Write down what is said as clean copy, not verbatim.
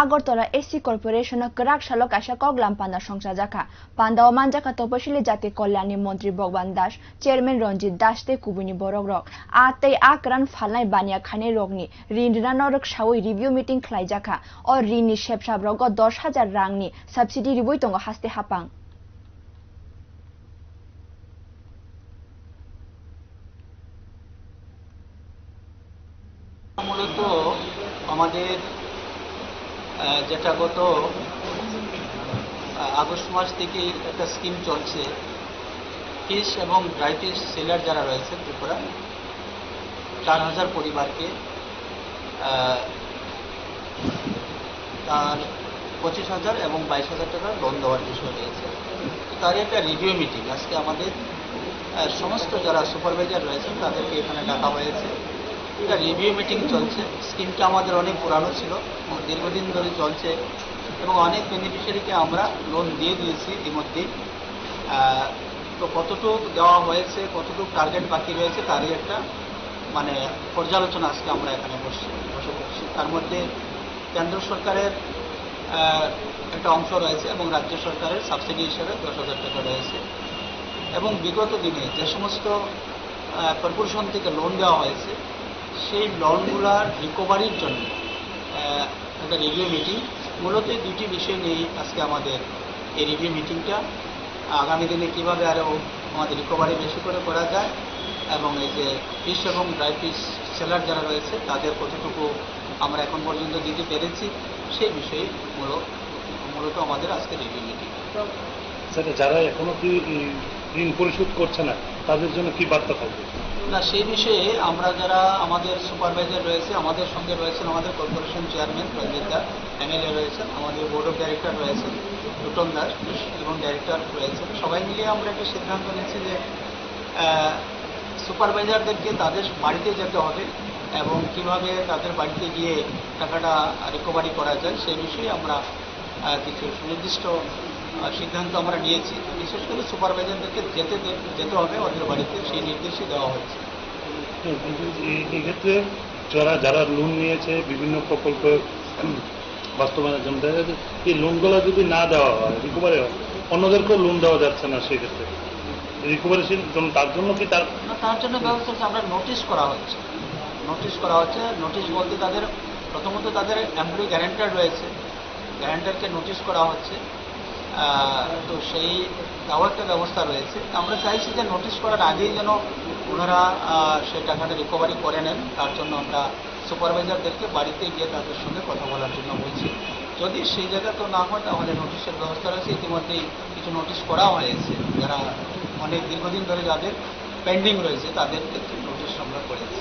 Agartala AC corporation গ্রাক শালক আশা কগলাম পান্ডা সংসার জাকা পান্ডাও মানজাকা তপশিলি জাতি কল্যাণী মন্ত্রী ভগবান দাস চেয়ারম্যান রঞ্জিত দাস তে কুবুনি বরক রক আতে আকরান ফালনাই বানিয়া খানে রগনি ঋণ রানরক সাউই রিভিউ মিটিং খ্লাই জাকা ও ঋণনি সেবসাব রগ 10,000 রাংনি সাবসিডি রিবই তঙ্গ হাসতে হাপাং মূলত আমাদের যেটা গত আগস্ট মাস থেকে একটা স্কিম চলছে ফিশ এবং ড্রাই ফিশ সেলার যারা রয়েছে ত্রিপুরা 4,000 পরিবারকে তার 25,000 এবং 22,000 টাকা লোন দেওয়ার বিষয় রয়েছে। তার একটা রিভিউ মিটিং আজকে আমাদের সমস্ত যারা সুপারভাইজার রয়েছেন তাদেরকে এখানে ডাকা হয়েছে। এটা রিভিউ মিটিং চলছে। স্কিমটা আমাদের অনেক পুরানো ছিল, দীর্ঘদিন ধরে চলছে এবং অনেক বেনিফিশিয়ারিকে আমরা লোন দিয়ে দিয়েছি ইতিমধ্যেই। তো কতটুকু দেওয়া হয়েছে, কতটুকু টার্গেট বাকি রয়েছে তারই একটা পর্যালোচনা আজকে আমরা এখানে বসে করছি। তার মধ্যে কেন্দ্র সরকারের একটা অংশ রয়েছে এবং রাজ্য সরকারের সাবসিডি হিসেবে 10,000 টাকা রয়েছে এবং বিগত দিনে যে সমস্ত কর্পোরেশন থেকে লোন দেওয়া হয়েছে সেই লোনগুলার রিকভারির জন্য একটা রিভিউ মিটিং। মূলত দুটি বিষয় নিয়ে আজকে আমাদের এই রিভিউ মিটিংটা। আগামী দিনে কীভাবে আরও আমাদের রিকভারি বেশি করে করা যায় এবং এই যে ফিশ এবং ড্রাই ফিশ সেলার যারা রয়েছে তাদের কতটুকু আমরা এখন পর্যন্ত দিতে পেরেছি সেই বিষয়ে মূলত আমাদের আজকে রিভিউ মিটিং। স্যার, যারা এখনো কি ঋণ পরিশোধ করছে না তাদের জন্য কি বার্তা থাকবে? না, সেই বিষয়ে আমরা যারা আমাদের সুপারভাইজার রয়েছে, আমাদের সঙ্গে রয়েছেন আমাদের কর্পোরেশন চেয়ারম্যান রঞ্জিত দাস, এমএলএ রয়েছেন, আমাদের বোর্ড অফ ডাইরেক্টর রয়েছেন রুটন দাস এবং ডাইরেক্টর রয়েছেন। সবাই মিলিয়ে আমরা একটা সিদ্ধান্ত নিয়েছি যে সুপারভাইজারদেরকে তাদের বাড়িতে যেতে হবে এবং কিভাবে তাদের বাড়িতে গিয়ে টাকাটা রিকভারি করা যায় সেই বিষয়ে আমরা কিছু সুনির্দিষ্ট সিদ্ধান্ত আমরা নিয়েছি। বিশেষ করে সুপারভাইজারদেরকে যেতে হবে ওদের বাড়িতে, সেই নির্দেশই দেওয়া হচ্ছে। এক্ষেত্রে যারা লোন নিয়েছে বিভিন্ন প্রকল্প বাস্তবায়নের জন্য এই লোনগুলো যদি না দেওয়া হয়, রিকভারি হয়, অন্যদেরকেও লোন দেওয়া যাচ্ছে না, সেক্ষেত্রে রিকভারিশীল তার জন্য কি তার জন্য ব্যবস্থা হচ্ছে আমরা নোটিশ করা হচ্ছে। নোটিশ বলতে তাদের প্রথমত তাদের এমপ্লয়ি গ্যারান্টার রয়েছে, গ্যারান্টারকে নোটিশ করা হচ্ছে। তো সেই তাও একটা ব্যবস্থা রয়েছে। আমরা চাইছি যে নোটিশ করার আগেই যেন ওনারা সেই টাকাটা রিকভারি করে নেন। তার জন্য আমরা সুপারভাইজারদেরকে বাড়িতে গিয়ে তাদের সঙ্গে কথা বলার জন্য বলছি। যদি সেই জায়গা তো না হয় তাহলে নোটিশের ব্যবস্থা রয়েছে। ইতিমধ্যেই কিছু নোটিশ করা হয়েছে, যারা অনেক দীর্ঘদিন ধরে যাদের পেন্ডিং রয়েছে তাদের ক্ষেত্রে নোটিশ আমরা করেছি।